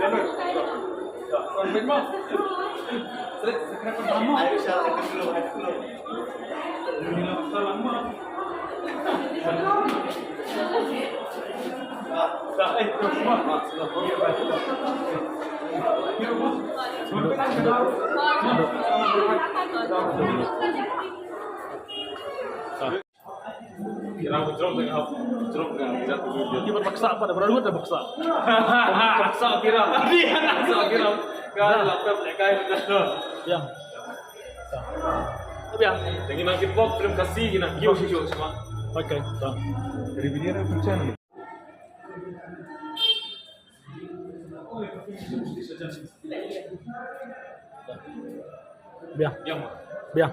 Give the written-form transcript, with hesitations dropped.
Sampai mo. Sekret pertama. Ayo salah dulu. Salah mo. Kira jeruk dengan bisa tujuh. Kita paksa apa? Baru udah paksa. Paksa kira. Kalau laptop kayak gitu. Yang. Tapi yang. Lagi makin pop film kasih gina. Yo semua. Oke. Dari video yang percaya. Biar. Yang. Biar.